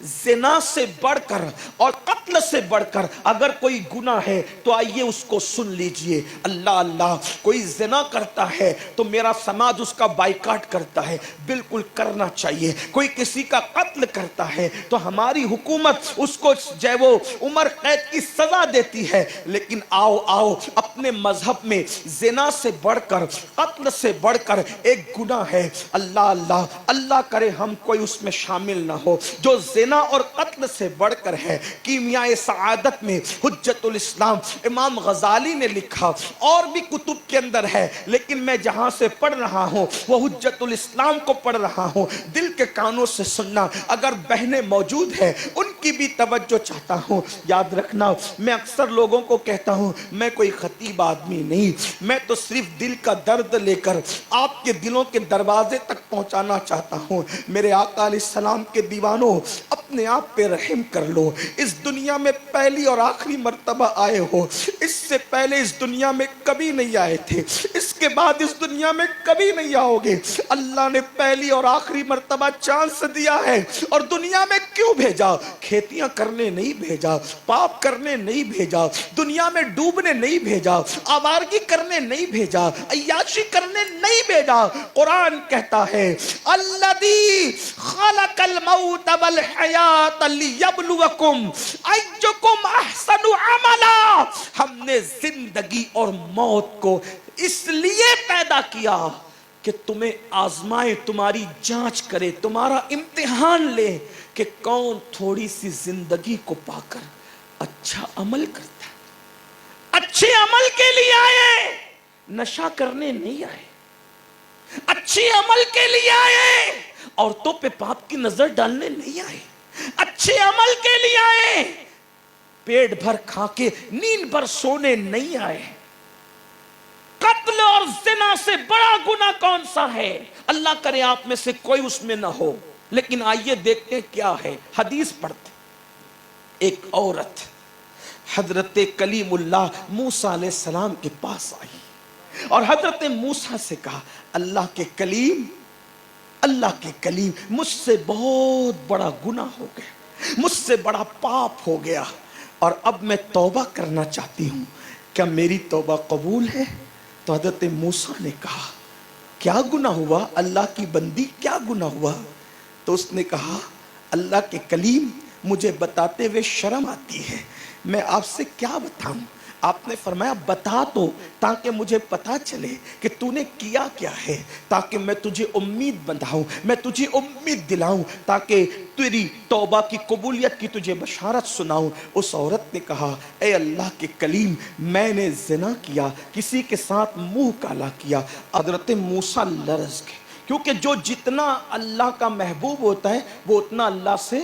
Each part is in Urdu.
زنا سے بڑھ کر اور قتل سے بڑھ کر اگر کوئی گناہ ہے تو آئیے اس کو سن لیجئے. اللہ اللہ، کوئی زنا کرتا ہے تو میرا سماج اس کا بائیکاٹ کرتا ہے، بالکل کرنا چاہیے. کوئی کسی کا قتل کرتا ہے تو ہماری حکومت اس کو جو وہ عمر قید کی سزا دیتی ہے. لیکن آؤ آؤ، اپنے مذہب میں زنا سے بڑھ کر، قتل سے بڑھ کر ایک گناہ ہے. اللہ اللہ، اللہ کرے ہم کوئی اس میں شامل نہ ہو جو زنا اور قتل سے بڑھ کر ہے. کیمیاء سعادت میں حجت الاسلام امام غزالی نے لکھا، اور بھی کتب کے اندر ہے لیکن میں جہاں سے پڑھ رہا ہوں وہ حجت الاسلام کو پڑھ رہا ہوں. دل کے کانوں سے سننا، اگر بہنیں موجود ہیں ان کی بھی توجہ چاہتا ہوں. یاد رکھنا، میں اکثر لوگوں کو کہتا ہوں میں کوئی خطیب آدمی نہیں، میں تو صرف دل کا درد لے کر آپ کے دلوں کے دروازے تک پہنچانا چاہتا ہوں. میرے آقا علیہ السلام کے دیوانوں، اپنے آپ پہ رحم کر لو. اس دنیا میں پہلی اور آخری مرتبہ آئے ہو، اس سے پہلے اس دنیا میں کبھی نہیں آئے تھے، اس کے بعد اس دنیا میں کبھی نہیں آؤ گے. اللہ نے پہلی اور آخری مرتبہ چانس دیا ہے، اور دنیا میں کیوں بھیجا؟ کھیتیاں کرنے نہیں بھیجا، پاپ کرنے نہیں بھیجا، دنیا میں ڈوبنے نہیں بھیجا، آوارگی کرنے نہیں بھیجا، عیاشی کرنے نہیں بھیجا. قرآن کہتا ہے الذی خلق الموت والحیات لیبلوکم ایکم احسن عملا. ہم نے زندگی اور موت کو اس لیے پیدا کیا کہ تمہیں آزمائے، تمہاری جانچ کرے، تمہارا امتحان لے کہ کون تھوڑی سی زندگی کو پا کر اچھا عمل کرتا ہے. اچھے عمل کے لیے آئے، نشہ کرنے نہیں آئے. اچھے عمل کے لیے آئے، عورتوں پہ پاپ کی نظر ڈالنے نہیں آئے. اچھے عمل کے لیے آئے، پیٹ بھر کھا کے نیند بھر سونے نہیں آئے. قتل اور زنا سے بڑا گناہ کون سا ہے؟ اللہ کرے آپ میں سے کوئی اس میں نہ ہو، لیکن آئیے دیکھتے کیا ہے. حدیث پڑھتے، ایک عورت حضرت کلیم اللہ موسیٰ علیہ السلام کے پاس آئی اور حضرت موسیٰ سے کہا اللہ کے کلیم، اللہ کے کلیم، مجھ سے بہت بڑا گناہ ہو گیا، مجھ سے بڑا پاپ ہو گیا، اور اب میں توبہ کرنا چاہتی ہوں، کیا میری توبہ قبول ہے؟ تو حضرت موسیٰ نے کہا کیا گناہ ہوا اللہ کی بندی، کیا گناہ ہوا؟ تو اس نے کہا اللہ کے کلیم، مجھے بتاتے ہوئے شرم آتی ہے، میں آپ سے کیا بتاؤں؟ آپ نے فرمایا بتا تو، تاکہ مجھے پتا چلے کہ تو نے کیا کیا ہے، تاکہ میں تجھے امید بندھاؤں، میں تجھے امید دلاؤں، تاکہ تیری توبہ کی قبولیت کی تجھے بشارت سناؤں. اس عورت نے کہا اے اللہ کے کلیم، میں نے زنا کیا، کسی کے ساتھ منہ کالا کیا. حضرت موسیٰ لرز گئے، کیونکہ جو جتنا اللہ کا محبوب ہوتا ہے وہ اتنا اللہ سے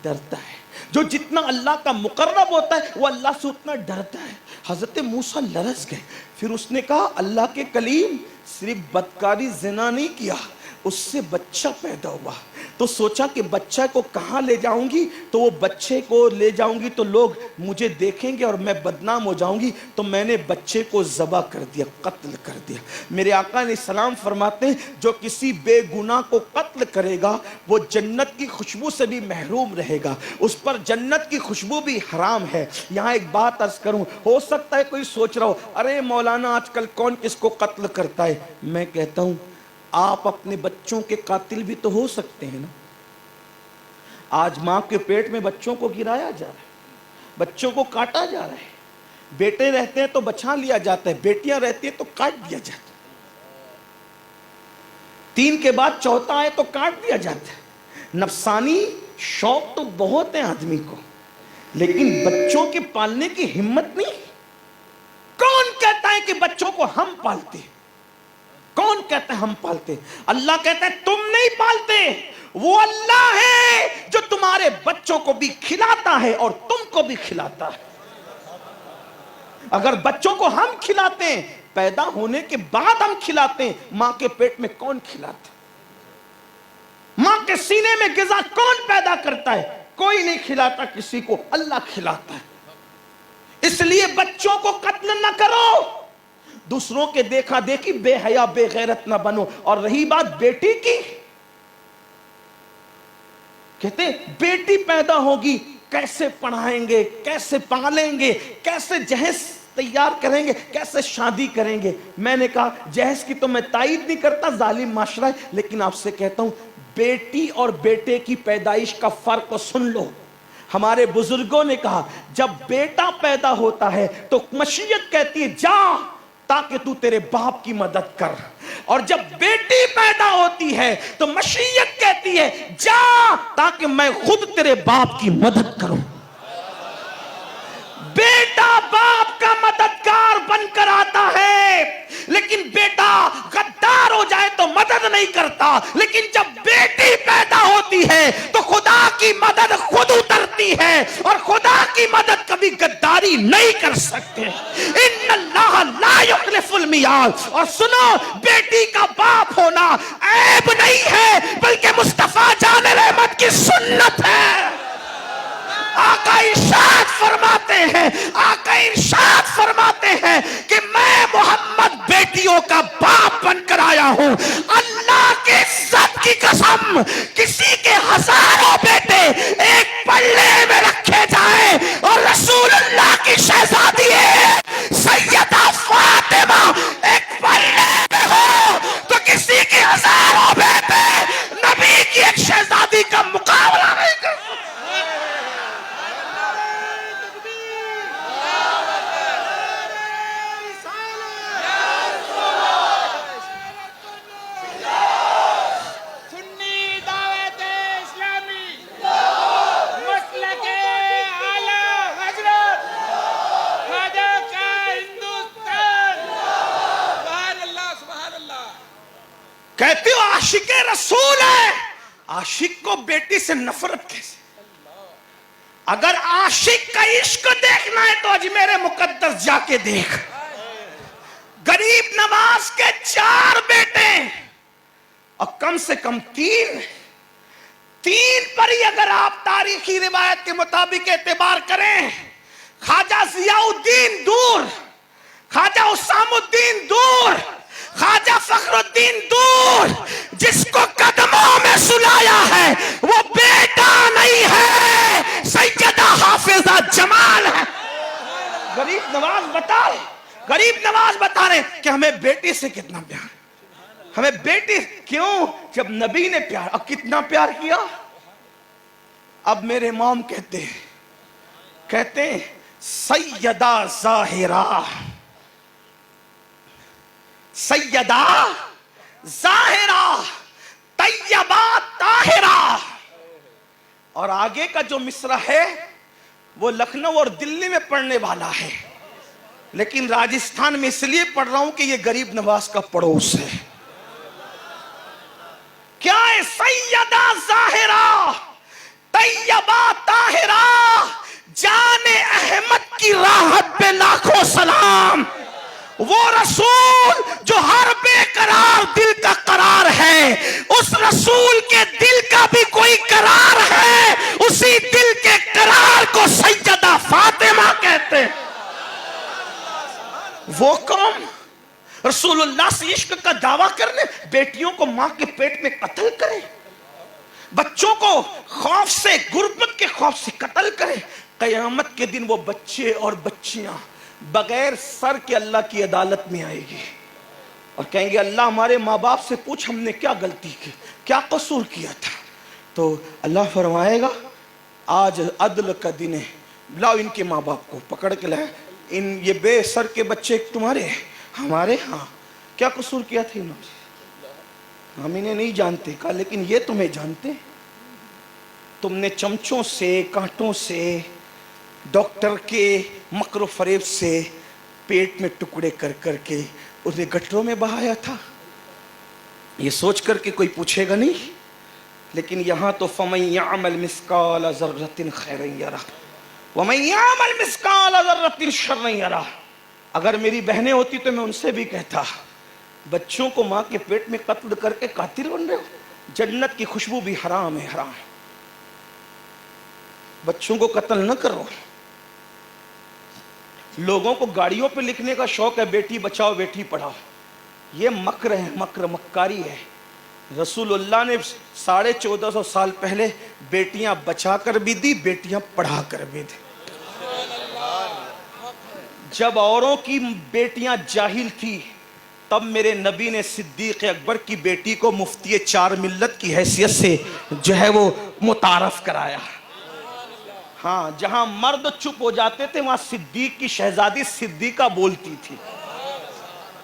ڈرتا ہے، جو جتنا اللہ کا مقرب ہوتا ہے وہ اللہ سے اتنا ڈرتا ہے. حضرت موسیٰ لرز گئے. پھر اس نے کہا اللہ کے کلیم، صرف بدکاری زنا نہیں کیا، اس سے بچہ پیدا ہوا، تو سوچا کہ بچہ کو کہاں لے جاؤں گی، تو وہ بچے کو لے جاؤں گی تو لوگ مجھے دیکھیں گے اور میں بدنام ہو جاؤں گی، تو میں نے بچے کو ذبح کر دیا، قتل کر دیا. میرے آقا علیہ السلام فرماتے ہیں جو کسی بے گناہ کو قتل کرے گا وہ جنت کی خوشبو سے بھی محروم رہے گا، اس پر جنت کی خوشبو بھی حرام ہے. یہاں ایک بات عرض کروں، ہو سکتا ہے کوئی سوچ رہا ہو ارے مولانا آج کل کون کس کو قتل کرتا ہے. میں کہتا ہوں آپ اپنے بچوں کے قاتل بھی تو ہو سکتے ہیں نا. آج ماں کے پیٹ میں بچوں کو گرایا جا رہا ہے، بچوں کو کاٹا جا رہا ہے. بیٹے رہتے ہیں تو بچا لیا جاتا ہے، بیٹیاں رہتی ہیں تو کاٹ دیا جاتا ہے. 3 کے بعد چوتھا آئے تو کاٹ دیا جاتا ہے. نفسانی شوق تو بہت ہیں آدمی کو، لیکن بچوں کے پالنے کی ہمت نہیں. کون کہتا ہے کہ بچوں کو ہم پالتے؟ کون کہتا ہے ہم پالتے؟ اللہ کہتا ہے تم نہیں پالتے، وہ اللہ ہے جو تمہارے بچوں کو بھی کھلاتا ہے اور تم کو بھی کھلاتا ہے. اگر بچوں کو ہم کھلاتے ہیں، پیدا ہونے کے بعد ہم کھلاتے ہیں، ماں کے پیٹ میں کون کھلاتا؟ ماں کے سینے میں غذا کون پیدا کرتا ہے؟ کوئی نہیں کھلاتا کسی کو، اللہ کھلاتا ہے. اس لیے بچوں کو قتل نہ کرو، دوسروں کے دیکھا دیکھی بے حیا بے غیرت نہ بنو. اور رہی بات بیٹی کی، کہتے بیٹی پیدا ہوگی کیسے پڑھائیں گے, کیسے پالیں گے, کیسے جہیز تیار کریں گے, کیسے شادی کریں گے. میں نے کہا جہیز کی تو میں تائید نہیں کرتا, ظالم معاشرہ ہے, لیکن آپ سے کہتا ہوں بیٹی اور بیٹے کی پیدائش کا فرق سن لو. ہمارے بزرگوں نے کہا جب بیٹا پیدا ہوتا ہے تو مشیت کہتی ہے جا تاکہ تو تیرے باپ کی مدد کر, اور جب بیٹی پیدا ہوتی ہے تو مشیت کہتی ہے جا تاکہ میں خود تیرے باپ کی مدد کروں. بیٹا باپ کا مددگار بن کر آتا ہے, لیکن بیٹا غدار ہو جائے تو مدد نہیں کرتا, لیکن جب بیٹی پیدا ہوتی ہے تو خدا کی مدد خود اترتی ہے, اور خدا کی مدد کبھی غداری نہیں کر سکتے. ان اللہ لا یخلف المیعاد. اور سنو, بیٹی کا باپ ہونا عیب نہیں ہے بلکہ مصطفیٰ جان رحمت کی سنت ہے. آقا ارشاد فرماتے ہیں, آقا ارشاد فرماتے ہیں کہ میں محمد بیٹیوں کا باپ بن کر آیا ہوں. اللہ کی عزت کی قسم, کسی کے ہزاروں بیٹے ایک پلے میں رکھے جائیں اور رسول اللہ کی شہزادی سیدہ فاطمہ ایک پلے میں ہو تو کسی کے ہزاروں بیٹے نبی کی ایک شہزادی کا مقابلہ نہیں کر سکتے. کہتے ہو عاشق رسول ہے, عاشق کو بیٹی سے نفرت کیسے؟ اگر عاشق کا عشق دیکھنا ہے تو اجمیر مقدس جا کے دیکھ. غریب نواز کے 4 بیٹے اور کم سے کم 3 پر ہی اگر آپ تاریخی روایت کے مطابق اعتبار کریں, خواجہ ضیاء الدین دور, خواجہ حسام الدین دور, خواجہ فخر الدین دور, جس کو قدموں میں سلایا ہے وہ بیٹا نہیں ہے, سیدہ حافظہ جمال ہے. غریب نواز بتا رہے کہ ہمیں بیٹی سے کتنا پیار, ہمیں بیٹی کیوں, جب نبی نے پیار, اب کتنا پیار کیا. اب میرے امام کہتے ہیں سیدہ ظاہرہ, سیدہ ظاہرہ طیبہ طاہرہ. اور آگے کا جو مصرع ہے وہ لکھنؤ اور دلی میں پڑھنے والا ہے, لیکن راجستھان میں اس لیے پڑھ رہا ہوں کہ یہ غریب نواز کا پڑوس ہے. کیا ہے سیدہ ظاہرہ طیبہ طاہرہ, جان احمد کی راحت پہ لاکھوں سلام. وہ رسول جو ہر بے قرار دل کا قرار ہے, اس رسول کے دل کا بھی کوئی قرار ہے, اسی دل کے قرار کو سیدہ فاطمہ کہتے ہیں. وہ قوم رسول اللہ سے عشق کا دعویٰ کرنے, بیٹیوں کو ماں کے پیٹ میں قتل کرے, بچوں کو خوف سے, غربت کے خوف سے قتل کرے. قیامت کے دن وہ بچے اور بچیاں بغیر سر کے اللہ کی عدالت میں آئے گی اور کہیں گے اللہ ہمارے ماں باپ سے پوچھ ہم نے کیا غلطی کی, کیا قصور کیا تھا. تو اللہ فرمائے گا آج عدل کا دن ہے, لاؤ ان کے ماں باپ کو پکڑ کے لائے, یہ بے سر کے بچے تمہارے ہیں, ہمارے, ہاں کیا قصور کیا تھا انہوں نے, ہم انہیں نہیں جانتے. کہا لیکن یہ تمہیں جانتے, تم نے چمچوں سے, کانٹوں سے, ڈاکٹر کے مکر و فریب سے پیٹ میں ٹکڑے کر کر کے انہیں گٹروں میں بہایا تھا. یہ سوچ کر کے کوئی پوچھے گا نہیں, لیکن یہاں تو فَمَن يَعْمَلْ مِثْقَالَ ذَرَّةٍ خَيْرًا يَرَهُ وَمَن يَعْمَلْ مِثْقَالَ ذَرَّةٍ شَرًّا يَرَهُ. اگر میری بہنیں ہوتی تو میں ان سے بھی کہتا, بچوں کو ماں کے پیٹ میں قتل کر کے قاتل بن رہے ہو, جنت کی خوشبو بھی حرام ہے, حرام. بچوں کو قتل نہ کرو. لوگوں کو گاڑیوں پہ لکھنے کا شوق ہے بیٹی بچاؤ بیٹی پڑھاؤ, یہ مکر ہے, مکر مکاری ہے. رسول اللہ نے 1450 سال پہلے بیٹیاں بچا کر بھی دی، بیٹیاں پڑھا کر بھی دی۔ جب اوروں کی بیٹیاں جاہل تھی تب میرے نبی نے صدیق اکبر کی بیٹی کو مفتی 4 ملت کی حیثیت سے جو ہے وہ متعارف کرایا۔ ہاں، جہاں مرد چپ ہو جاتے تھے وہاں صدیق کی شہزادی صدیقہ بولتی تھی،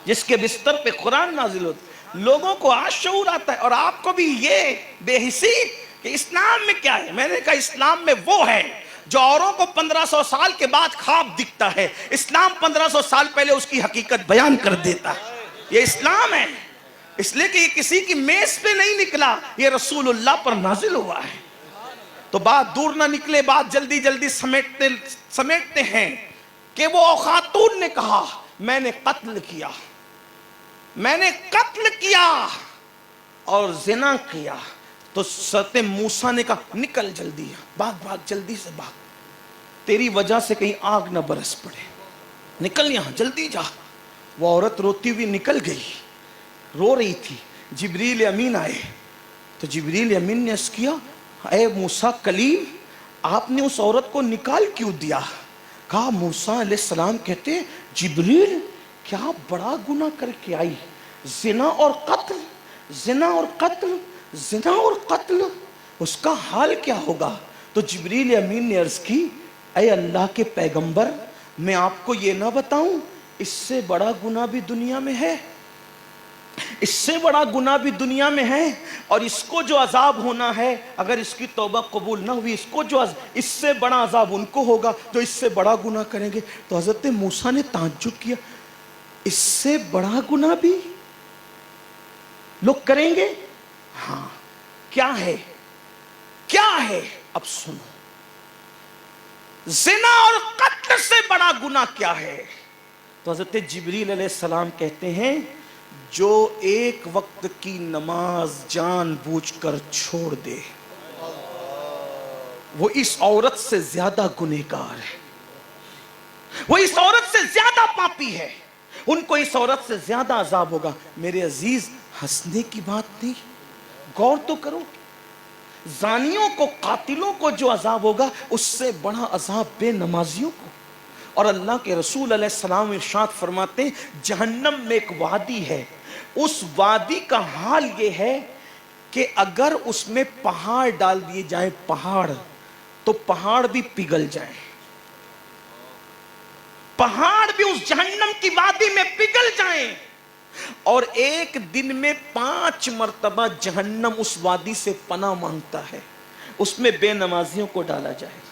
جس کے بستر پہ قرآن نازل ہوتا۔ لوگوں کو آج شعور آتا ہے، اور آپ کو بھی یہ بے حسی کہ اسلام میں کیا ہے۔ میں نے کہا اسلام میں وہ ہے جو اوروں کو 1500 سال کے بعد خواب دکھتا ہے، اسلام 1500 سال پہلے اس کی حقیقت بیان کر دیتا ہے۔ یہ اسلام ہے، اس لیے کہ یہ کسی کی میز پہ نہیں نکلا، یہ رسول اللہ پر نازل ہوا ہے۔ تو بات دور نہ نکلے، بات جلدی جلدی سمیٹتے ہیں کہ وہ خاتون نے کہا میں نے قتل کیا، میں نے قتل کیا اور زنا کیا۔ تو حضرت موسیٰ نے کہا نکل جلدی، بھاگ بھاگ، جلدی سے بھاگ، تیری وجہ سے کہیں آگ نہ برس پڑے، نکل یہاں، جلدی جا۔ وہ عورت روتی ہوئی نکل گئی، رو رہی تھی۔ جبریل امین آئے تو جبریل امین نے عرض کیا اے موسیٰ کلیم، آپ نے اس عورت کو نکال کیوں دیا؟ کہا موسیٰ علیہ السلام کہتے ہیں جبریل کیا بڑا گناہ کر کے آئی، زنا اور قتل، زنا اور قتل، زنا اور قتل، اس کا حال کیا ہوگا؟ تو جبریل امین نے عرض کی اے اللہ کے پیغمبر، میں آپ کو یہ نہ بتاؤں اس سے بڑا گناہ بھی دنیا میں ہے، اس سے بڑا گناہ بھی دنیا میں ہے، اور اس کو جو عذاب ہونا ہے اگر اس کی توبہ قبول نہ ہوئی، اس سے بڑا عذاب ان کو ہوگا جو اس سے بڑا گناہ کریں گے۔ تو حضرت موسیٰ نے تعجب کیا، اس سے بڑا گناہ بھی لوگ کریں گے؟ ہاں، کیا ہے؟ کیا ہے؟ اب سنو، زنا اور قتل سے بڑا گناہ کیا ہے؟ تو حضرت جبریل علیہ السلام کہتے ہیں جو ایک وقت کی نماز جان بوجھ کر چھوڑ دے وہ اس عورت سے زیادہ گنہگار ہے، وہ اس عورت سے زیادہ پاپی ہے، ان کو اس عورت سے زیادہ عذاب ہوگا۔ میرے عزیز، ہنسنے کی بات نہیں، غور تو کرو، زانیوں کو، قاتلوں کو جو عذاب ہوگا اس سے بڑا عذاب بے نمازیوں کو۔ اور اللہ کے رسول علیہ السلام ارشاد فرماتے ہیں جہنم میں ایک وادی ہے، اس وادی کا حال یہ ہے کہ اگر اس میں پہاڑ ڈال دیے جائیں، پہاڑ، تو پہاڑ بھی پگھل جائیں، پہاڑ بھی اس جہنم کی وادی میں پگھل جائیں، اور ایک دن میں 5 مرتبہ جہنم اس وادی سے پناہ مانگتا ہے، اس میں بے نمازیوں کو ڈالا جائے۔